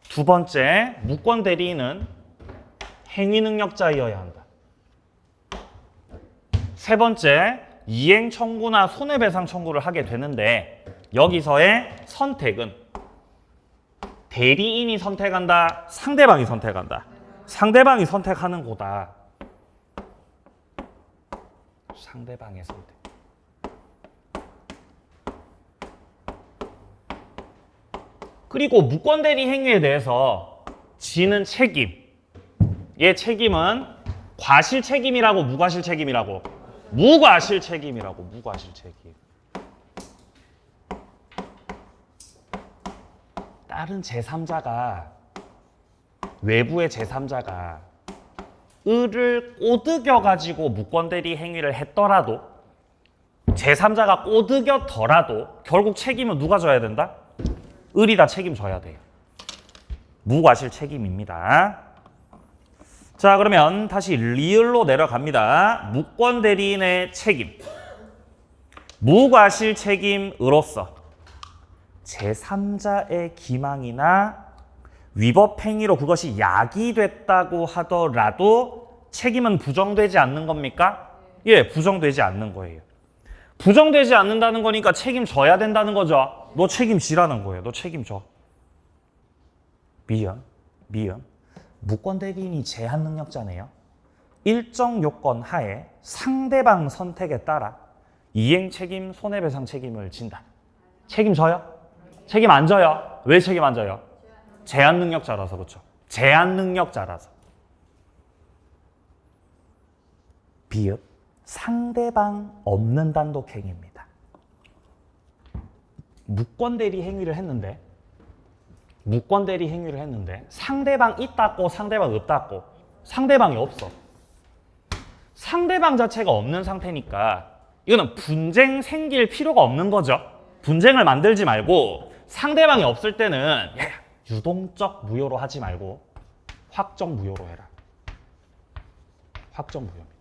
두 번째 무권 대리인은 행위 능력자이어야 한다. 세 번째 이행 청구나 손해배상 청구를 하게 되는데 여기서의 선택은 대리인이 선택한다, 상대방이 선택한다. 상대방이 선택하는 거다. 상대방의 선택. 그리고 무권 대리 행위에 대해서 지는 책임. 얘 책임은 과실 책임이라고 무과실 책임이라고? 무과실 책임이라고. 무과실 책임. 다른 제3자가 외부의 제3자가 을을 꼬드겨가지고 무권 대리 행위를 했더라도 제3자가 꼬드겨더라도 결국 책임은 누가 져야 된다? 을이 다 책임져야 돼요. 무과실 책임입니다. 자, 그러면 다시 리을로 내려갑니다. 무권 대리인의 책임. 무과실 책임으로서 제3자의 기망이나 위법 행위로 그것이 야기됐다고 하더라도 책임은 부정되지 않는 겁니까? 예, 부정되지 않는 거예요. 부정되지 않는다는 거니까 책임져야 된다는 거죠. 너 책임지라는 거예요. 너 책임져. 미연. 무권 대리인이 제한 능력자네요. 일정 요건 하에 상대방 선택에 따라 이행 책임, 손해배상 책임을 진다. 책임져요? 책임 안 져요? 왜 책임 안 져요? 제한 능력자라서. 그렇죠. 제한 능력자라서. 비읍 상대방 없는 단독 행위입니다. 무권 대리 행위를 했는데 상대방 있다고 상대방 없다고 상대방이 없어. 상대방 자체가 없는 상태니까 이거는 분쟁 생길 필요가 없는 거죠. 분쟁을 만들지 말고 상대방이 없을 때는 유동적 무효로 하지 말고 확정 무효로 해라. 확정 무효입니다.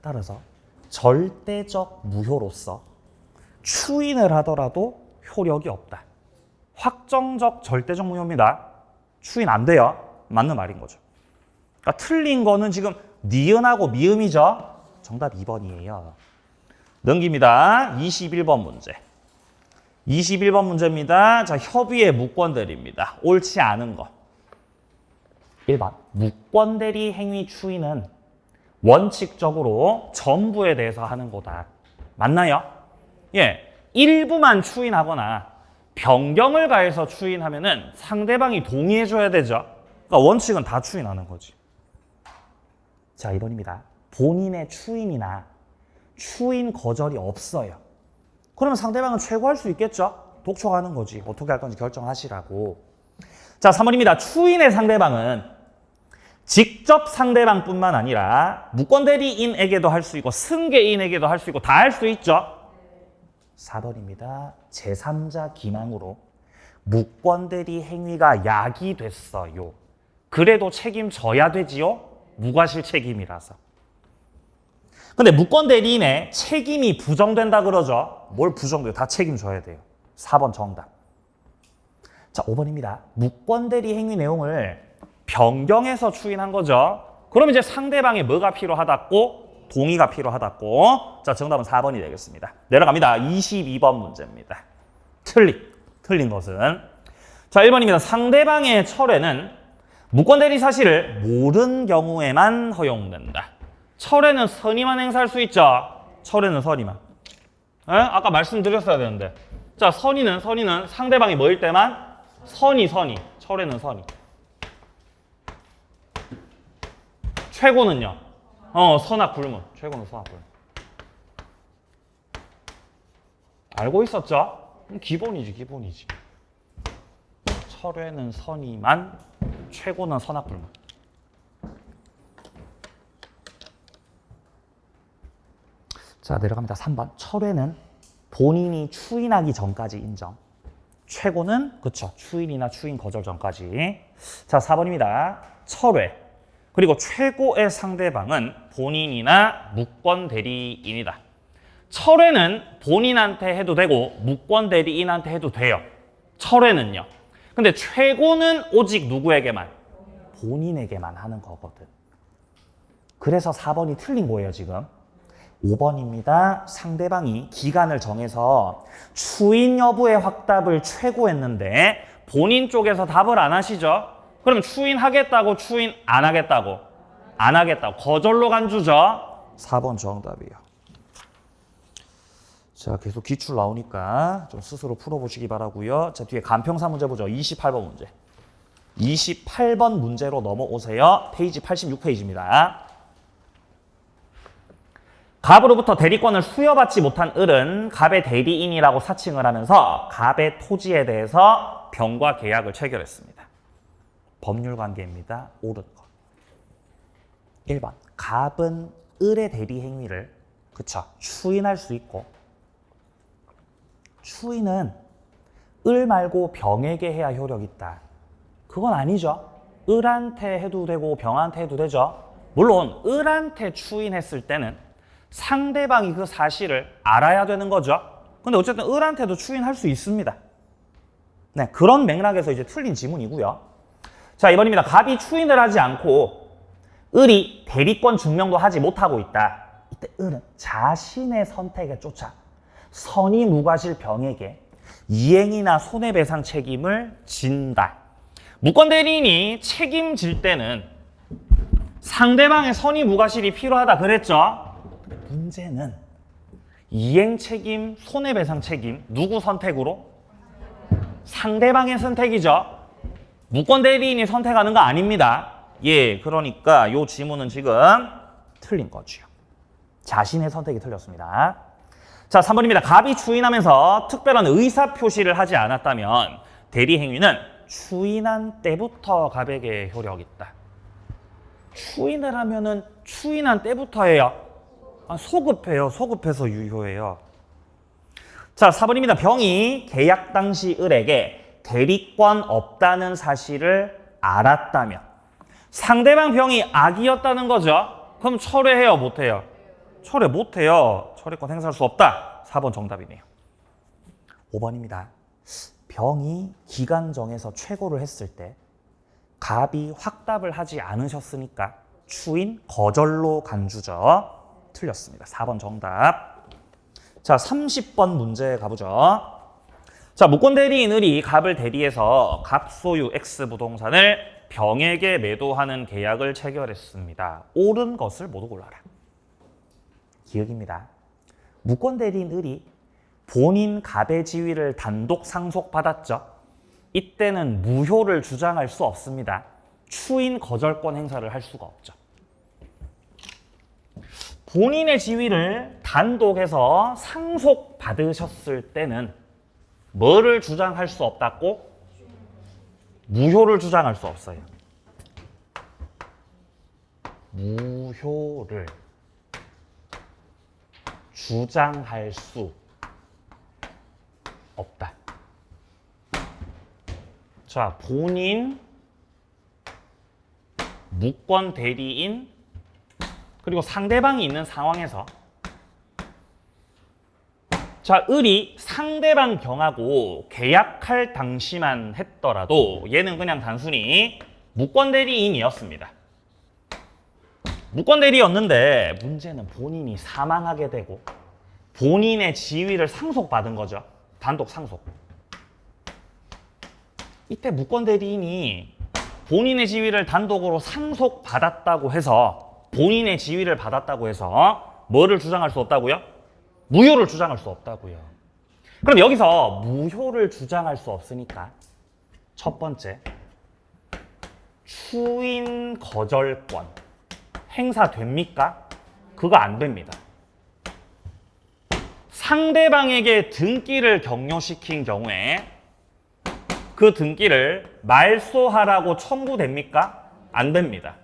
따라서 절대적 무효로서 추인을 하더라도 효력이 없다. 확정적 절대적 무효입니다. 추인 안 돼요. 맞는 말인 거죠. 그러니까 틀린 거는 지금 니은하고 미음이죠. 정답 2번이에요. 넘깁니다. 21번 문제. 21번 문제입니다. 자, 협의의 무권대리입니다. 옳지 않은 거. 1번. 무권대리 행위 추인은 원칙적으로 전부에 대해서 하는 거다. 맞나요? 예. 일부만 추인하거나 변경을 가해서 추인하면은 상대방이 동의해줘야 되죠. 그러니까 원칙은 다 추인하는 거지. 자, 2번입니다. 본인의 추인이나 추인 거절이 없어요. 그러면 상대방은 최고할 수 있겠죠? 독촉하는 거지. 어떻게 할 건지 결정하시라고. 자, 3번입니다. 추인의 상대방은 직접 상대방뿐만 아니라 무권대리인에게도 할 수 있고 승계인에게도 할 수 있고 다 할 수 있죠. 4번입니다. 제3자 기망으로 무권대리 행위가 야기됐어요. 그래도 책임져야 되지요? 무과실 책임이라서. 근데 무권대리인의 책임이 부정된다 그러죠. 뭘 부정돼요? 다 책임져야 돼요. 4번 정답. 자, 5번입니다. 무권대리 행위 내용을 변경해서 추인한 거죠. 그럼 이제 상대방의 뭐가 필요하다고? 동의가 필요하다고. 자, 정답은 4번이 되겠습니다. 내려갑니다. 22번 문제입니다. 틀린 것은. 자, 1번입니다. 상대방의 철회는 무권대리 사실을 모른 경우에만 허용된다. 철회는 선의만 행사할 수 있죠. 철회는 선의만. 에? 아까 말씀드렸어야 되는데. 자, 선의는 상대방이 뭐일 때만? 선의. 철회는 선의. 최고는요? 선악 불문. 최고는 선악 불문. 알고 있었죠? 기본이지. 철회는 선의만, 최고는 선악 불문. 자, 내려갑니다. 3번. 철회는 본인이 추인하기 전까지 인정. 최고는 그쵸. 추인이나 추인 거절 전까지. 자, 4번입니다. 철회. 그리고 최고의 상대방은 본인이나 무권대리인이다. 철회는 본인한테 해도 되고 무권대리인한테 해도 돼요. 철회는요. 근데 최고는 오직 누구에게만? 본인에게만 하는 거거든. 그래서 4번이 틀린 거예요, 지금. 5번입니다. 상대방이 기간을 정해서 추인 여부의 확답을 최고했는데 본인 쪽에서 답을 안 하시죠? 그럼 추인하겠다고 추인 안 하겠다고? 안 하겠다고. 거절로 간주죠? 4번 정답이에요. 자, 계속 기출 나오니까 좀 스스로 풀어보시기 바라고요. 자, 뒤에 간평사 문제 보죠. 28번 문제. 28번 문제로 넘어오세요. 페이지 86페이지입니다. 갑으로부터 대리권을 수여받지 못한 을은 갑의 대리인이라고 사칭을 하면서 갑의 토지에 대해서 병과 계약을 체결했습니다. 법률 관계입니다. 옳은 거. 1번. 갑은 을의 대리 행위를 추인할 수 있고 추인은 을 말고 병에게 해야 효력이 있다. 그건 아니죠. 을한테 해도 되고 병한테 해도 되죠. 물론 을한테 추인했을 때는 상대방이 그 사실을 알아야 되는 거죠. 근데 어쨌든 을한테도 추인할 수 있습니다. 네, 그런 맥락에서 이제 틀린 지문이고요. 자, 2번입니다. 갑이 추인을 하지 않고 을이 대리권 증명도 하지 못하고 있다. 이때 을은 자신의 선택에 쫓아 선의 무과실 병에게 이행이나 손해배상 책임을 진다. 무권대리인이 책임질 때는 상대방의 선의 무과실이 필요하다 그랬죠? 문제는 이행 책임, 손해배상 책임 누구 선택으로? 상대방의 선택이죠. 무권대리인이 선택하는 거 아닙니다. 예, 그러니까 이 지문은 지금 틀린 거죠. 자신의 선택이 틀렸습니다. 자, 3번입니다. 갑이 추인하면서 특별한 의사표시를 하지 않았다면 대리행위는 추인한 때부터 갑에게 효력이 있다. 추인을 하면은 추인한 때부터 해요. 소급해요. 소급해서 유효해요. 자, 4번입니다. 병이 계약 당시 을에게 대리권 없다는 사실을 알았다면 상대방 병이 악이었다는 거죠. 그럼 철회해요, 못해요? 철회 못해요. 철회권 행사할 수 없다. 4번 정답이네요. 5번입니다. 병이 기간 정해서 최고를 했을 때 갑이 확답을 하지 않으셨으니까 추인 거절로 간주죠. 틀렸습니다. 4번 정답. 자, 30번 문제 가보죠. 자, 무권 대리인 을이 갑을 대리해서 갑 소유 X 부동산을 병에게 매도하는 계약을 체결했습니다. 옳은 것을 모두 골라라. 기억입니다. 무권 대리인 을이 본인 갑의 지위를 단독 상속받았죠. 이때는 무효를 주장할 수 없습니다. 추인 거절권 행사를 할 수가 없죠. 본인의 지위를 단독해서 상속받으셨을 때는 뭐를 주장할 수 없다고? 무효를 주장할 수 없어요. 무효를 주장할 수 없다. 자, 본인, 무권 대리인, 그리고 상대방이 있는 상황에서 자, 을이 상대방 경하고 계약할 당시만 했더라도 얘는 그냥 단순히 무권 대리인이었습니다. 무권 대리였는데 문제는 본인이 사망하게 되고 본인의 지위를 상속받은 거죠. 단독 상속. 이때 무권 대리인이 본인의 지위를 단독으로 상속받았다고 해서 본인의 지위를 받았다고 해서 뭐를 주장할 수 없다고요? 무효를 주장할 수 없다고요. 그럼 여기서 무효를 주장할 수 없으니까 첫 번째, 추인 거절권 행사됩니까? 그거 안 됩니다. 상대방에게 등기를 격려시킨 경우에 그 등기를 말소하라고 청구됩니까? 안 됩니다.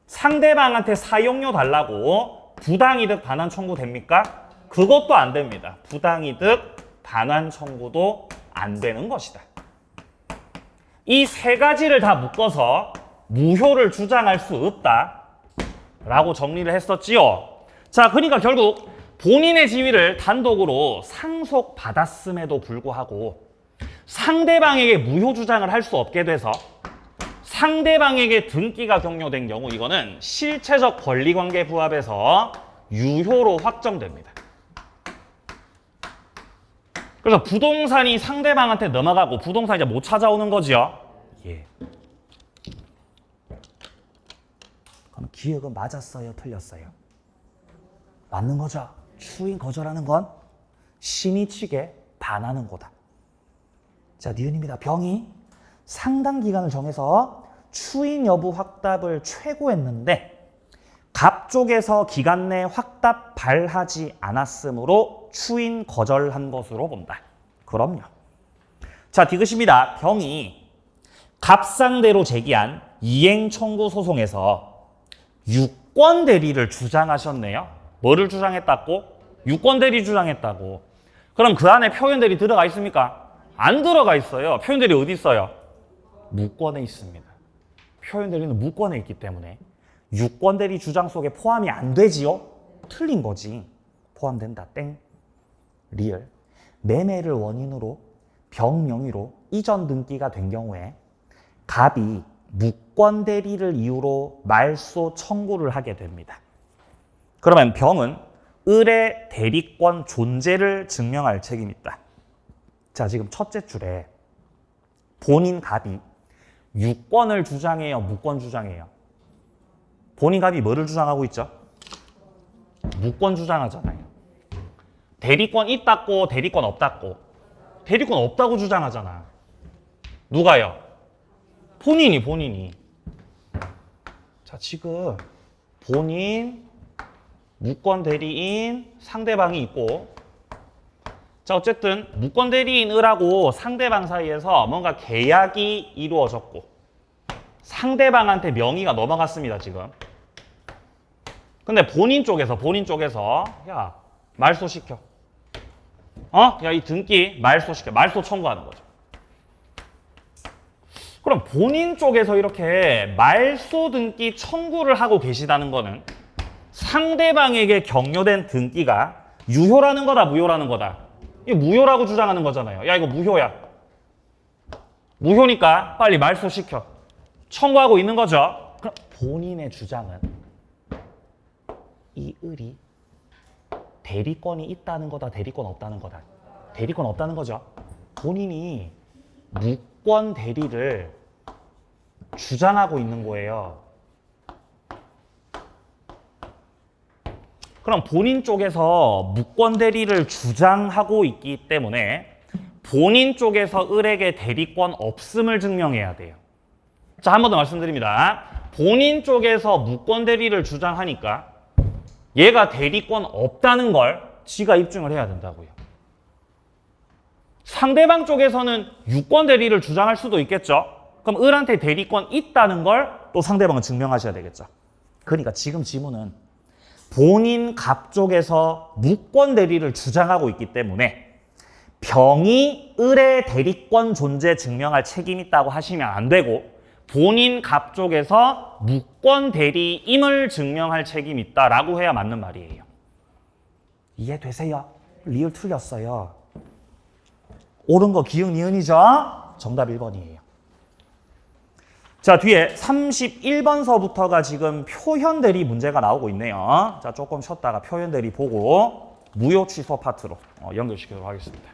상대방한테 사용료 달라고 부당이득 반환 청구됩니까? 그것도 안 됩니다. 부당이득 반환 청구도 안 되는 것이다. 이 세 가지를 다 묶어서 무효를 주장할 수 없다 라고 정리를 했었지요. 자, 그러니까 결국 본인의 지위를 단독으로 상속받았음에도 불구하고 상대방에게 무효 주장을 할 수 없게 돼서 상대방에게 등기가 격려된 경우 이거는 실체적 권리관계 부합에서 유효로 확정됩니다. 그래서 부동산이 상대방한테 넘어가고 부동산이 이제 못 찾아오는 거지요. 예. 그럼 기억은 맞았어요? 틀렸어요? 맞는 거죠. 추인 거절하는 건 신의 측에 반하는 거다. 자, 니은입니다. 병이 상당 기간을 정해서 추인 여부 확답을 최고했는데 갑 쪽에서 기간 내 확답 발하지 않았으므로 추인 거절한 것으로 본다. 그럼요. 자, 디귿입니다. 병이 갑 상대로 제기한 이행 청구 소송에서 유권 대리를 주장하셨네요. 뭐를 주장했다고? 유권 대리 주장했다고. 그럼 그 안에 표현 대리 들어가 있습니까? 안 들어가 있어요. 표현 대리 어디 있어요? 무권에 있습니다. 표현 대리는 무권에 있기 때문에 유권 대리 주장 속에 포함이 안 되지요? 틀린 거지. 포함된다. 땡. 리얼. 매매를 원인으로 병 명의로 이전 등기가 된 경우에 갑이 무권 대리를 이유로 말소 청구를 하게 됩니다. 그러면 병은 을의 대리권 존재를 증명할 책임이 있다. 자, 지금 첫째 줄에 본인 갑이 유권을 주장해요? 무권 주장해요? 본인 갑이 뭐를 주장하고 있죠? 무권 주장하잖아요. 대리권 있다고 대리권 없다고? 대리권 없다고 주장하잖아. 누가요? 본인이. 자, 지금 본인, 무권 대리인, 상대방이 있고 자, 어쨌든 무권 대리인 을하고 상대방 사이에서 뭔가 계약이 이루어졌고 상대방한테 명의가 넘어갔습니다, 지금. 근데 본인 쪽에서 야, 말소시켜. 야, 이 등기 말소시켜. 말소 청구하는 거죠. 그럼 본인 쪽에서 이렇게 말소 등기 청구를 하고 계시다는 거는 상대방에게 격려된 등기가 유효라는 거다, 무효라는 거다? 이거 무효라고 주장하는 거잖아요. 야, 이거 무효야. 무효니까 빨리 말소시켜. 청구하고 있는 거죠. 그럼 본인의 주장은 이 을이 대리권이 있다는 거다, 대리권 없다는 거다? 대리권 없다는 거죠. 본인이 무권 대리를 주장하고 있는 거예요. 그럼 본인 쪽에서 무권 대리를 주장하고 있기 때문에 본인 쪽에서 을에게 대리권 없음을 증명해야 돼요. 자, 한 번 더 말씀드립니다. 본인 쪽에서 무권 대리를 주장하니까 얘가 대리권 없다는 걸 지가 입증을 해야 된다고요. 상대방 쪽에서는 유권 대리를 주장할 수도 있겠죠. 그럼 을한테 대리권 있다는 걸 또 상대방은 증명하셔야 되겠죠. 그러니까 지금 지문은 본인 갑 쪽에서 무권 대리를 주장하고 있기 때문에 병이 을의 대리권 존재 증명할 책임이 있다고 하시면 안 되고 본인 갑 쪽에서 무권 대리임을 증명할 책임이 있다라고 해야 맞는 말이에요. 이해되세요? 리을 틀렸어요. 옳은 거 기억 니은이죠? 정답 1번이에요. 자, 뒤에 31번서부터가 지금 표현 대리 문제가 나오고 있네요. 자, 조금 쉬었다가 표현 대리 보고 무효 취소 파트로 연결시키도록 하겠습니다.